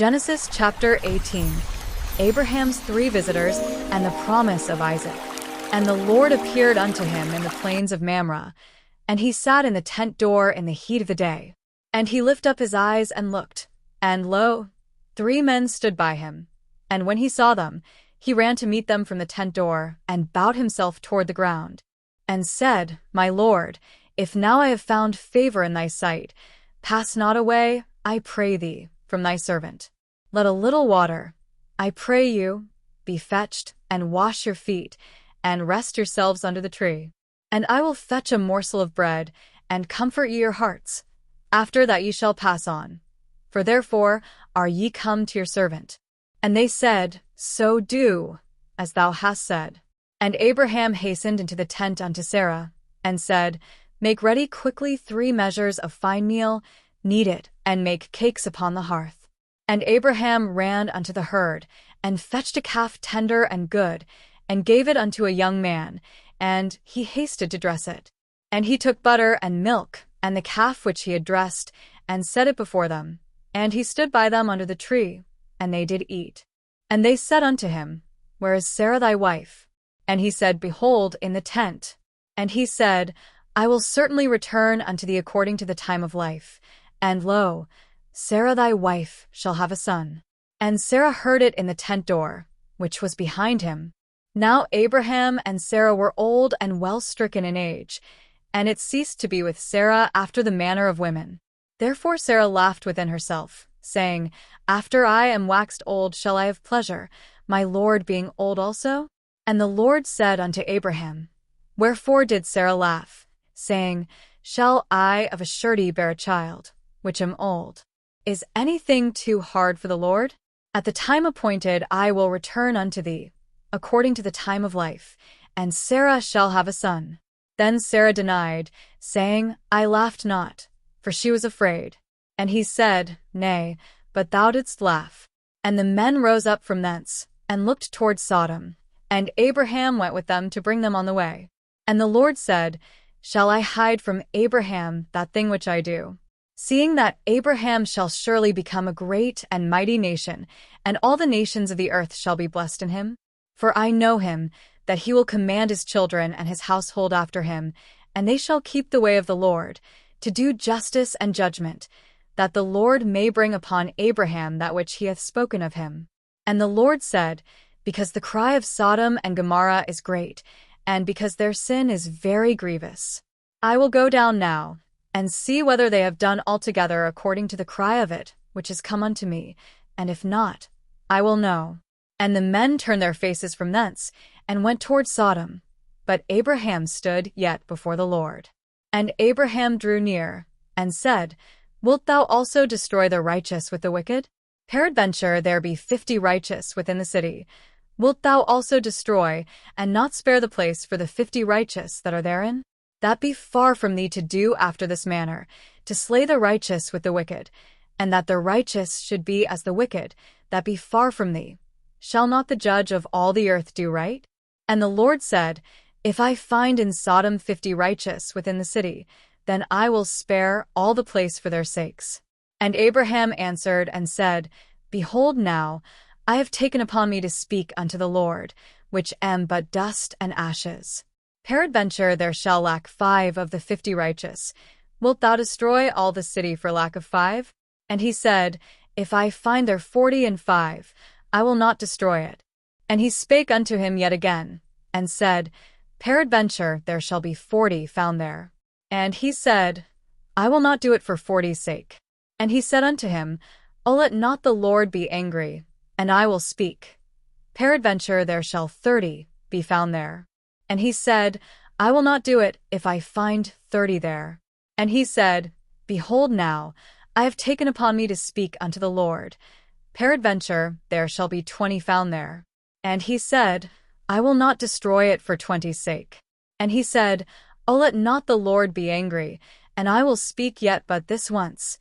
Genesis chapter 18. Abraham's 3 visitors and the promise of Isaac. And the Lord appeared unto him in the plains of Mamre, and he sat in the tent door in the heat of the day. And he lifted up his eyes and looked, and lo, 3 men stood by him. And when he saw them, he ran to meet them from the tent door, and bowed himself toward the ground, and said, My Lord, if now I have found favor in thy sight, pass not away, I pray thee, from thy servant. Let a little water, I pray you, be fetched, and wash your feet, and rest yourselves under the tree. And I will fetch a morsel of bread, and comfort ye your hearts. After that ye shall pass on. For therefore are ye come to your servant. And they said, So do, as thou hast said. And Abraham hastened into the tent unto Sarah, and said, Make ready quickly 3 measures of fine meal, knead it, and make cakes upon the hearth. And Abraham ran unto the herd, and fetched a calf tender and good, and gave it unto a young man, and he hasted to dress it. And he took butter and milk, and the calf which he had dressed, and set it before them. And he stood by them under the tree, and they did eat. And they said unto him, Where is Sarah thy wife? And he said, Behold, in the tent. And he said, I will certainly return unto thee according to the time of life. And lo, Sarah thy wife shall have a son. And Sarah heard it in the tent door, which was behind him. Now Abraham and Sarah were old and well stricken in age, and it ceased to be with Sarah after the manner of women. Therefore Sarah laughed within herself, saying, After I am waxed old shall I have pleasure, my Lord being old also? And the Lord said unto Abraham, Wherefore did Sarah laugh, saying, Shall I of a surety bear a child, which am old? Is anything too hard for the Lord? At the time appointed I will return unto thee, according to the time of life, and Sarah shall have a son. Then Sarah denied, saying, I laughed not, for she was afraid. And he said, Nay, but thou didst laugh. And the men rose up from thence, and looked toward Sodom. And Abraham went with them to bring them on the way. And the Lord said, Shall I hide from Abraham that thing which I do? Seeing that Abraham shall surely become a great and mighty nation, and all the nations of the earth shall be blessed in him. For I know him, that he will command his children and his household after him, and they shall keep the way of the Lord, to do justice and judgment, that the Lord may bring upon Abraham that which he hath spoken of him. And the Lord said, Because the cry of Sodom and Gomorrah is great, and because their sin is very grievous, I will go down now, and see whether they have done altogether according to the cry of it, which is come unto me, and if not, I will know. And the men turned their faces from thence, and went toward Sodom. But Abraham stood yet before the Lord. And Abraham drew near, and said, Wilt thou also destroy the righteous with the wicked? Peradventure there be 50 righteous within the city. Wilt thou also destroy, and not spare the place for the 50 righteous that are therein? That be far from thee to do after this manner, to slay the righteous with the wicked, and that the righteous should be as the wicked, that be far from thee. Shall not the judge of all the earth do right? And the Lord said, If I find in Sodom 50 righteous within the city, then I will spare all the place for their sakes. And Abraham answered and said, Behold now, I have taken upon me to speak unto the Lord, which am but dust and ashes. Peradventure there shall lack 5 of the 50 righteous. Wilt thou destroy all the city for lack of 5? And he said, If I find there 40 and 5, I will not destroy it. And he spake unto him yet again, and said, Peradventure there shall be 40 found there. And he said, I will not do it for 40's sake. And he said unto him, O let not the Lord be angry, and I will speak. Peradventure there shall 30 be found there. And he said, I will not do it if I find 30 there. And he said, Behold now, I have taken upon me to speak unto the Lord. Peradventure there shall be 20 found there. And he said, I will not destroy it for 20's sake. And he said, O let not the Lord be angry, and I will speak yet but this once.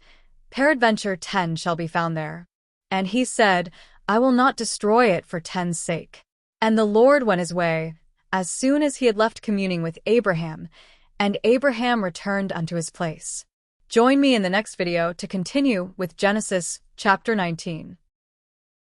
Peradventure 10 shall be found there. And he said, I will not destroy it for 10's sake. And the Lord went his way, as soon as he had left communing with Abraham, and Abraham returned unto his place. Join me in the next video to continue with Genesis chapter 19.